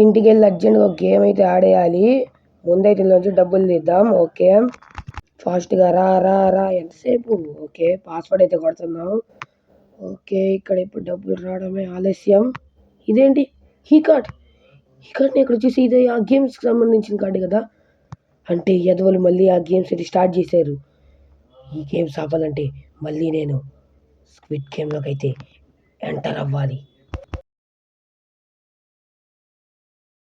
ఇంటికి వెళ్ళి అర్జెంట్గా ఒక గేమ్ అయితే ఆడేయాలి. ముందైతే ఇందులోంచి డబ్బులు తీద్దాం. ఓకే, ఫాస్ట్గా రా రా రా. ఎంతసేపు? ఓకే, పాస్వర్డ్ అయితే కొడుతున్నాం. ఓకే, ఇక్కడ ఇప్పుడు డబ్బులు రావడమే ఆలస్యం. ఇదేంటి ఈ కార్డ్ ఇక్కడ వచ్చేసి ఇది ఆ గేమ్స్కి సంబంధించిన కార్డు కదా. అంటే యదవలు మళ్ళీ ఆ గేమ్స్ అయితే స్టార్ట్ చేశారు. ఈ గేమ్స్ ఆపాలంటే మళ్ళీ నేను స్క్విడ్ గేమ్లోకి అయితే ఎంటర్ అవ్వాలి.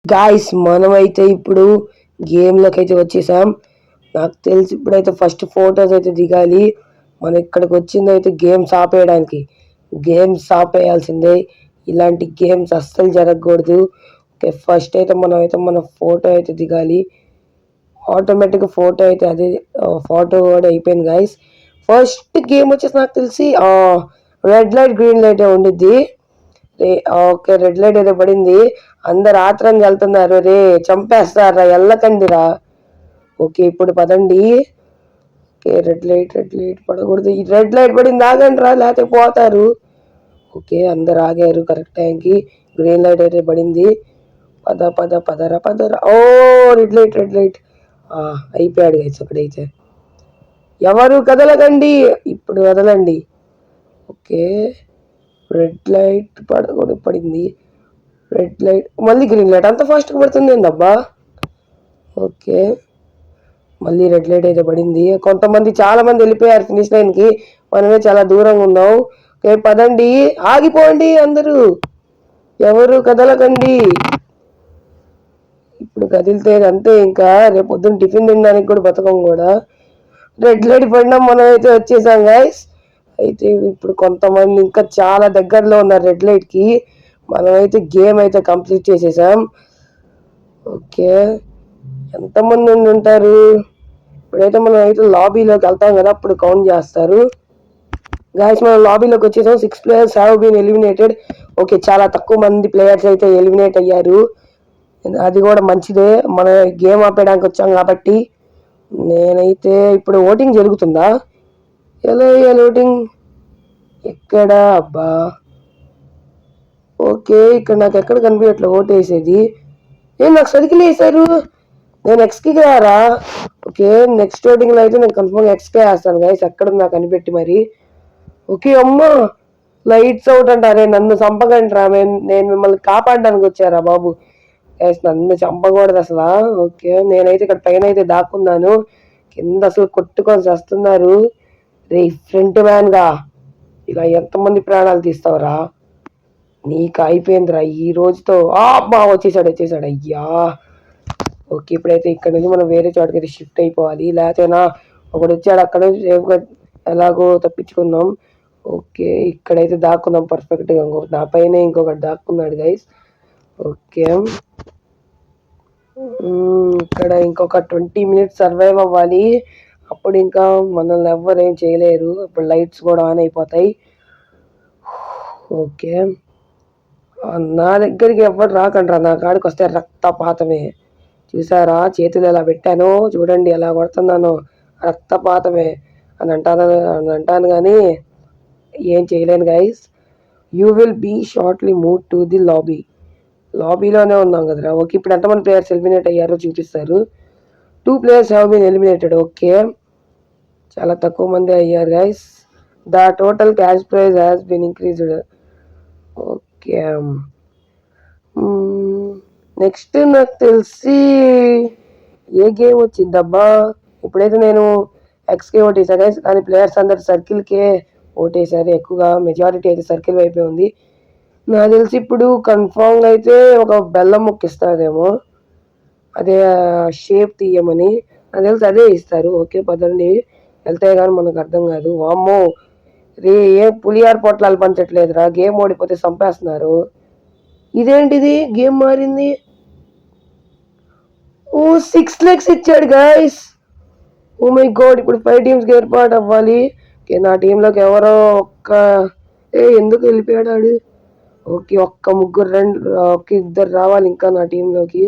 గాయస్, మనమైతే ఇప్పుడు గేమ్లోకి అయితే వచ్చేసాం. నాకు తెలిసి ఇప్పుడైతే ఫస్ట్ ఫొటోస్ అయితే దిగాలి. మనం ఇక్కడికి వచ్చింది అయితే గేమ్స్ ఆపేయడానికి. గేమ్స్ ఆపేయాల్సిందే. ఇలాంటి గేమ్స్ అస్సలు జరగకూడదు. ఓకే, ఫస్ట్ అయితే మన ఫోటో అయితే దిగాలి. ఆటోమేటిక్గా ఫోటో అయితే అదే ఫోటో కూడా అయిపోయింది గాయస్. ఫస్ట్ గేమ్ వచ్చేసి నాకు తెలిసి రెడ్ లైట్ గ్రీన్ లైట్ ఉండిద్ది. ఓకే, రెడ్ లైట్ అయితే పడింది. అందరు ఆత్రంగా వెళ్తున్నారు. రే చంపేస్తారా, వెళ్ళకండిరా. ఓకే, ఇప్పుడు పదండి. ఓకే, రెడ్ లైట్ పడకూడదు. ఈ రెడ్ లైట్ పడింది, ఆగండి రా లేకపోతే పోతారు. ఓకే, అందరు ఆగారు కరెక్ట్ టైంకి. గ్రీన్ లైట్ అయితే పడింది. పదరా. ఓ రెడ్ లైట్ అయిపోయాడు గైస్. అక్కడైతే ఎవరు కదలకండి, ఇప్పుడు వదలండి. ఓకే, రెడ్ లైట్ పడింది. రెడ్ లైట్ మళ్ళీ గ్రీన్ లైట్. అంత ఫాస్ట్గా పడుతుంది ఏందబ్బా. ఓకే, మళ్ళీ రెడ్ లైట్ అయితే పడింది. చాలా మంది వెళ్ళిపోయారు ఫినిష్ లైన్కి. మనమే చాలా దూరంగా ఉన్నాం. ఓకే, పదండి, ఆగిపోండి అందరూ, ఎవరు కదలకండి. ఇప్పుడు కదిలితే అంతే, ఇంకా రేపు పొద్దున్న టిఫిన్ తినడానికి కూడా బతకం కూడా. రెడ్ లైట్ పడినాం, మనం అయితే వచ్చేసాం గైస్. అయితే ఇప్పుడు కొంతమంది ఇంకా చాలా దగ్గరలో ఉన్నారు రెడ్ లైట్కి. మనమైతే గేమ్ అయితే కంప్లీట్ చేసేసాం. ఓకే, ఎంతమంది ఉంటారు? ఇప్పుడైతే మనం అయితే లాబీలోకి వెళ్తాం కదా, అప్పుడు కౌంట్ చేస్తారు. గాయస్, మనం లాబీలోకి వచ్చేసాం. 6 players have been eliminated. Okay, చాలా తక్కువ మంది ప్లేయర్స్ అయితే ఎలిమినేట్ అయ్యారు. అది కూడా మంచిదే, మన గేమ్ ఆపేయడానికి వచ్చాం కాబట్టి. నేనైతే ఇప్పుడు ఓటింగ్ జరుగుతుందా? ఎలా ఓటింగ్ ఎక్కడ అబ్బా? ఓకే, ఇక్కడ నాకు ఎక్కడ కనిపించట్లే ఓటు వేసేది. నాకు సర్కిల్ వేసారు, నేను ఎక్స్కి రారా. ఓకే, నెక్స్ట్ ఓటింగ్లో అయితే నేను కన్ఫర్మ్గా ఎక్స్కే వేస్తాను గైస్. ఎక్కడ నాకు కనిపెట్టి మరి. ఓకే, అమ్మా లైట్స్ అవుట్ అంటారే, నన్ను చంపకండి రా. నేను మిమ్మల్ని కాపాడడానికి వచ్చారా బాబు. నన్ను చంపకూడదు అసలు. ఓకే, నేనైతే ఇక్కడ పైన అయితే దాక్కున్నాను. కింద అసలు కొట్టుకొని చేస్తున్నారు. రే ఫ్రంట్ మ్యాన్ గా ఇలా ఎంతమంది ప్రాణాలు తీస్తావురా? నీకు అయిపోయిందిరా ఈ రోజుతో. అబ్బా, వచ్చేసాడు. అయ్యా. ఓకే, ఇప్పుడైతే ఇక్కడ నుంచి మనం వేరే చోటకి అయితే షిఫ్ట్ అయిపోవాలి. లేకపోతేనా ఒకడు వచ్చాడు, అక్కడ ఎలాగో తప్పించుకున్నాం. ఓకే, ఇక్కడైతే దాక్కున్నాం పర్ఫెక్ట్గా. నా పైన ఇంకొకటి దాక్కున్నాడు గైస్. ఓకే, ఇక్కడ ఇంకొక 20 minutes సర్వైవ్ అవ్వాలి. అప్పుడు ఇంకా మనల్ని ఎవ్వరు ఏం చేయలేరు. ఇప్పుడు లైట్స్ కూడా ఆన్ అయిపోతాయి. ఓకే, నా దగ్గరికి ఎవ్వరు రాకండ్రా. నా కాడికి వస్తే రక్తపాతమే. చూసారా, చేతులు ఎలా పెట్టాను చూడండి, ఎలా కొడుతున్నాను. రక్తపాతమే అని అంటాను కానీ ఏం చేయలేను guys. You will be shortly move to the లాబీలోనే ఉన్నాం కదరా. ఓకే, ఇప్పుడు ఎంతమంది ప్లేయర్స్ ఎలిమినేట్ అయ్యారో చూపిస్తారు. 2 players have been eliminated. Okay, చాలా తక్కువ మంది అయ్యారు guys. The total cash prize has been increased. Okay, next నాకు తెలిసి ఏ గేమ్ వచ్చిందబ్బా. ఇప్పుడైతే నేను ఎక్స్కే ఓటేసా గైస్, కానీ ప్లేయర్స్ అందరు సర్కిల్కే ఓటేసారు. ఎక్కువగా మెజారిటీ అయితే సర్కిల్ వైపే ఉంది. నాకు తెలిసి ఇప్పుడు కన్ఫామ్గా అయితే ఒక బెల్లం ముక్క ఇస్తారేమో, అదే షేప్ తీయమని. నాకు తెలిసి అదే ఇస్తారు. ఓకే, పదండి, వెళ్తే కానీ మనకు అర్థం కాదు. వామ్మో రే, ఏ పులిహార పొట్లాలు పంచట్లేదురా. గేమ్ ఓడిపోతే చంపేస్తున్నారు. ఇదేంటిది, గేమ్ మారింది. ఓ 6 legs ఇచ్చాడు గైస్. ఓ మై గాడ్, ఇప్పుడు 5 teams ఏర్పాటు అవ్వాలి. ఓకే, నా టీంలోకి ఎవరో ఎందుకు వెళ్ళిపోయాడు. ఓకే, ఒక్క ఇద్దరు రావాలి ఇంకా నా టీంలోకి.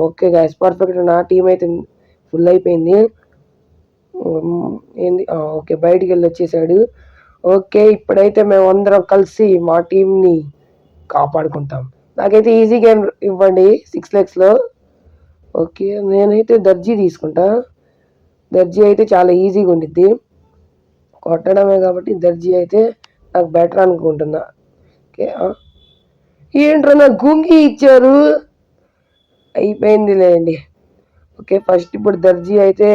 Okay guys, perfect. నా టీం అయితే ఫుల్ అయిపోయింది. ఏంది, ఓకే, బయటికి వెళ్ళి వచ్చేసాడు. ఓకే, ఇప్పుడైతే మేము అందరం కలిసి మా టీంని కాపాడుకుంటాం. నాకైతే ఈజీ గేమ్ ఇవ్వండి 6 lakhsలో. ఓకే, నేనైతే దర్జీ తీసుకుంటా. దర్జీ అయితే చాలా ఈజీగా ఉండిద్ది కొట్టడమే కాబట్టి దర్జీ అయితే నాకు బెటర్ అనుకుంటున్నా. ఓకే, ఏంట్రా నాకు గుంగి ఇచ్చారు, అయిపోయిందిలేండి. ఓకే, ఫస్ట్ ఇప్పుడు దర్జీ అయితే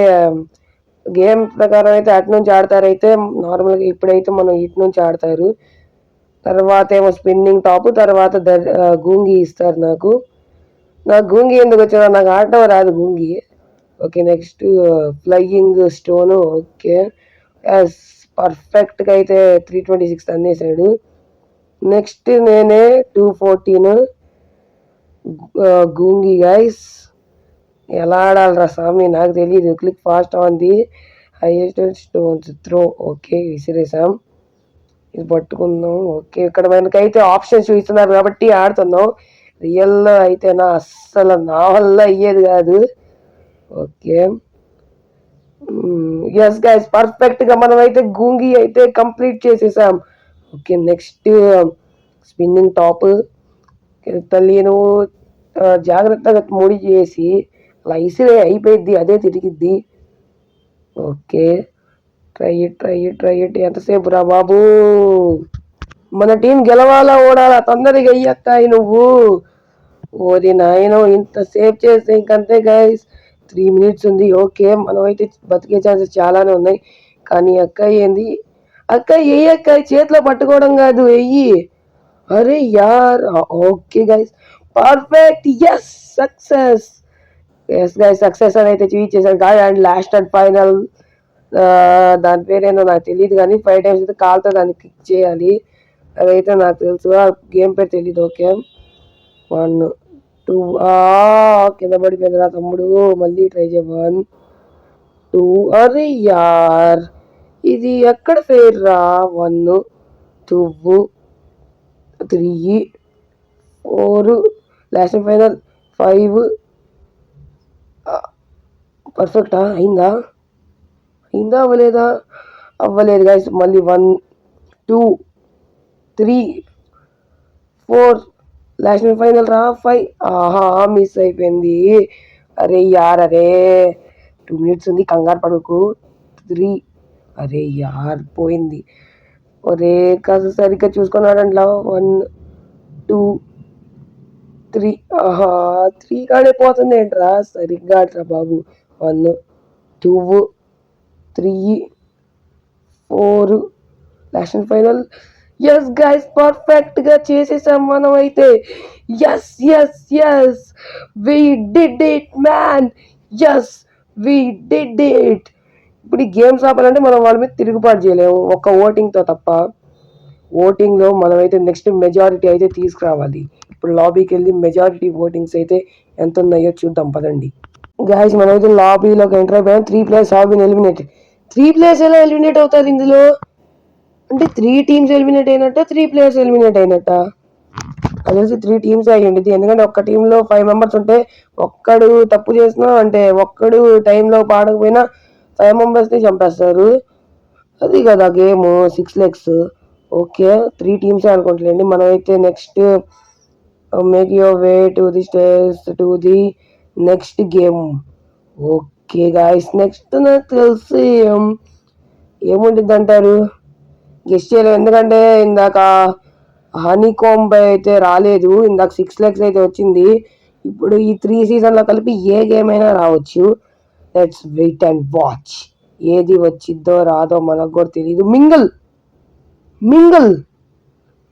గేమ్ ప్రకారం అయితే అటు నుంచి ఆడతారైతే నార్మల్గా, ఇప్పుడైతే మనం ఇటు నుంచి ఆడతారు. తర్వాత ఏమో స్పిన్నింగ్ టాప్, తర్వాత గూంగి ఇస్తారు నాకు. గూంగి ఎందుకు వచ్చినా నాకు ఆడటం రాదు గూంగి. Okay, next flying stone. Okay, పర్ఫెక్ట్గా అయితే 326 అందేశాడు. నెక్స్ట్ నేనే 214 గూంగి గైస్. ఎలా ఆడాలరా స్వామి నాకు తెలియదు. Click fast on the highest stones throw. Okay, విసిరేసాం. ఇది పట్టుకుందాం. ఓకే, ఇక్కడ మనకైతే ఆప్షన్స్ చూస్తున్నారు కాబట్టి ఆడుతున్నాం. రియల్లో అయితే అస్సలు నా వల్ల అయ్యేది కాదు. ఓకే, ఎస్ గైస్, పర్ఫెక్ట్గా మనం అయితే గూంగి అయితే కంప్లీట్ చేసేసాం. Okay, next spinning top. తల్లిను జాగ్రత్తగా ముడి చేసి అలా ఇసిరే అయిపోయిద్ది, అదే తిరిగిద్ది. ఓకే, ట్రై ఇట్ ఎంతసేపు రా బాబు. మన టీం గెలవాలా ఓడాలా, తొందరగా అయ్యక్కాయి నువ్వు. ఓది నాయన, ఇంత సేవ్ చేస్తే ఇంకంతే గైస్. 3 minutes ఉంది. ఓకే, మనం అయితే బతికే ఛాన్సెస్ చాలానే ఉన్నాయి. కానీ అక్కాయి ఏంది, అక్కాయి ఏ అక్కాయి చేతిలో పట్టుకోవడం కాదు, వెయ్యి. అరే యార్. Okay guys, perfect. Yes, success. Yes guys, success అని అయితే చూపించేసాను కాదు. అండ్ లాస్ట్ అండ్ ఫైనల్, దాని పేరేందో నాకు తెలియదు కానీ 5 times అయితే కాల్తో దాన్ని క్లిక్ చేయాలి. అదైతే నాకు తెలుసు, ఆ గేమ్ పేరు తెలీదు. ఓకే, 1 2 కింద పడిపోయిందిరా తమ్ముడు, మళ్ళీ ట్రై చేయ. 1 2. అరే యార్, ఇది ఎక్కడ ఫెయిర్ రా. 1 2 3 4 లాస్ట్ అండ్ ఫైనల్ 5. పర్ఫెక్టా? అయిందా అవ్వలేదా? అవ్వలేదు గైస్. మళ్ళీ 1 2 3 4 లాస్ట్ అండ్ ఫైనల్ రా 5. మిస్ అయిపోయింది. అరే యార్, అరే 2 minutes ఉంది, కంగారు పడకు. 3. అరే యార్, పోయింది. ఒరే కాస్త సరిగ్గా చూసుకున్నాడంట్లా. 1 2 3. 3 కాడే పోతుంది ఏంట్రా, సరిగ్గా ఆడరా బాబు. 1 2 3 4 last and final. Yes guys, పర్ఫెక్ట్గా చేసేసాం మనం అయితే. Yes yes yes, we did it man. Yes, we did it. ఇప్పుడు ఈ గేమ్స్ ఆపాలంటే మనం వాళ్ళ మీద తిరుగుబాటు చేయలేము, ఒక్క ఓటింగ్తో తప్ప. ఓటింగ్లో మనమైతే నెక్స్ట్ మెజారిటీ అయితే తీసుకురావాలి. ఇప్పుడు లాబీకి వెళ్ళి మెజారిటీ ఓటింగ్స్ అయితే ఎంత ఉన్నాయో చూద్దాం పదండి. గాయస్, మనమైతే లాబీలోకి ఎంటర్ అయిపోయాం. 3 players have been eliminated. 3 players ఎలా ఎలిమినేట్ అవుతారు ఇందులో? అంటే 3 teams ఎలిమినేట్ అయినట్ట, 3 players ఎలిమినేట్ అయినట్ట? అది తెలిసి 3 teams అయ్యింది. ఎందుకంటే ఒక్క టీంలో 5 members ఉంటే ఒక్కడు తప్పు చేసినా, అంటే ఒక్కడు టైంలో పాడకపోయినా 5 members చంపేస్తారు. అది కదా గేమ్ 6 lakhs. Okay, 3 teams అనుకుంటలేండి. మనమైతే next make your way to the stage to the next game. Okay guys, next నాకు తెలిసి ఏముంటుంది అంటారు, గెస్ట్ చేయలేదు. ఎందుకంటే ఇందాక హనీ కాంబ్ అయితే రాలేదు, ఇందాక 6 lakhs అయితే వచ్చింది. ఇప్పుడు ఈ 3 seasonలో కలిపి ఏ గేమ్ అయినా రావచ్చు. Let's wait and watch. ఏది వచ్చిద్దో రాదో మనకు కూడా తెలియదు.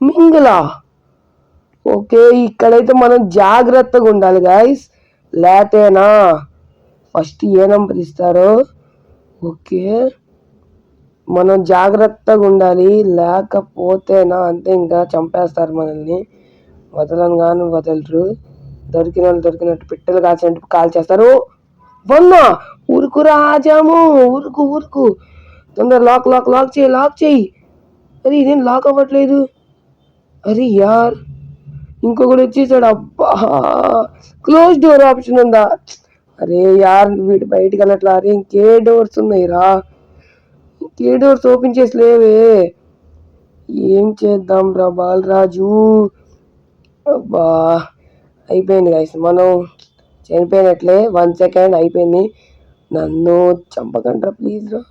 మింగలా. ఓకే, ఇక్కడైతే మనం జాగ్రత్తగా ఉండాలి గాయస్, లేతేనా ఫస్ట్ ఏ నెంబర్ ఇస్తారో. ఓకే, మనం జాగ్రత్తగా ఉండాలి, లేకపోతేనా అంతే, ఇంకా చంపేస్తారు మనల్ని. వదలరు. దొరికినట్టు పిట్టలు కాల్చినట్టు కాల్చేస్తారు. వన్నా ఊరుకు రాజాము, ఊరుకు. తొందర లాక్ చేయి. అది ఇదేం లాక్ అవ్వట్లేదు. అరే యార్, ఇంకొకటి వచ్చేసాడు. అబ్బా, క్లోజ్ డోర్ ఆప్షన్ ఉందా? అరే యార్, వీడు బయటికి వెళ్ళట్లా. అరే ఇంకే డోర్స్ ఉన్నాయి రా, ఇంకే డోర్స్ ఓపెన్ చేసి లేవే. ఏం చేద్దాం రా బాలరాజు. అబ్బా అయిపోయింది గైస్, మనం చనిపోయినట్లే. 1 సెకండ్ అయిపోయింది. నన్ను చంపకండ్రా ప్లీజ్ రా.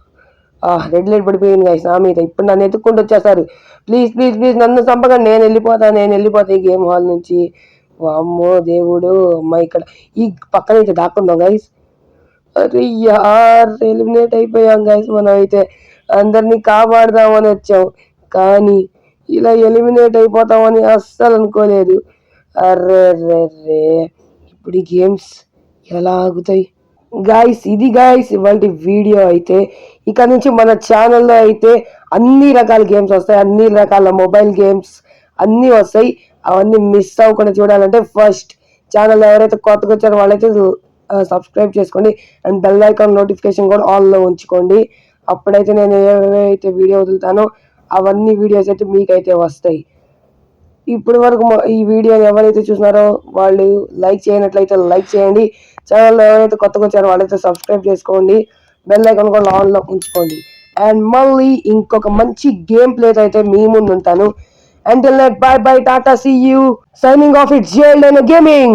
రెడ్ లైట్ పడిపోయింది గైస్ నా మీద. ఇప్పుడు నన్ను ఎత్తుక్కుంటూ వచ్చేస్తారు. ప్లీజ్ ప్లీజ్ ప్లీజ్ నన్ను చంపకండి, నేను వెళ్ళిపోతా ఈ గేమ్ హాల్ నుంచి. వామ్మో దేవుడు. అమ్మాయి ఇక్కడ ఈ పక్కన అయితే దాక్కుందాం గైస్. అరే యార్ ఎలిమినేట్ అయిపోయాం గైస్. మనం అయితే అందరినీ కాపాడదామని వచ్చాం, కానీ ఇలా ఎలిమినేట్ అయిపోతామని అస్సలు అనుకోలేదు. అర్రే రే రే, ఇప్పుడు ఈ గేమ్స్ ఎలా ఆగుతాయి గాయస్? ఇది గాయస్ ఇవాళ వీడియో అయితే. ఇక నుంచి మన ఛానల్లో అయితే అన్ని రకాల గేమ్స్ వస్తాయి, అన్ని రకాల మొబైల్ గేమ్స్ అన్నీ వస్తాయి. అవన్నీ మిస్ అవ్వకుండా చూడాలంటే ఫస్ట్ ఛానల్ ఎవరైతే కొత్తగా వచ్చారో వాళ్ళైతే సబ్స్క్రైబ్ చేసుకోండి. అండ్ బెల్ ఐకాన్ నోటిఫికేషన్ కూడా ఆన్లో ఉంచుకోండి. అప్పుడైతే నేను ఏవైతే వీడియో వదులుతానో అవన్నీ వీడియోస్ అయితే మీకైతే వస్తాయి. ఇప్పటి వరకు ఈ వీడియోని ఎవరైతే చూసినారో వాళ్ళు లైక్ చేయనట్లయితే లైక్ చేయండి. ఛానల్లో ఎవరైతే కొత్తగా వచ్చారో వాళ్ళైతే సబ్స్క్రైబ్ చేసుకోండి. బెల్ ఐకాన్ కూడా ఆన్లో ఉంచుకోండి. అండ్ మళ్ళీ ఇంకొక మంచి గేమ్ ప్లేతో అయితే మీ ముందు ఉంటాను. Until then, bye bye, Tata, see you. Signing off, it's JLN Gaming.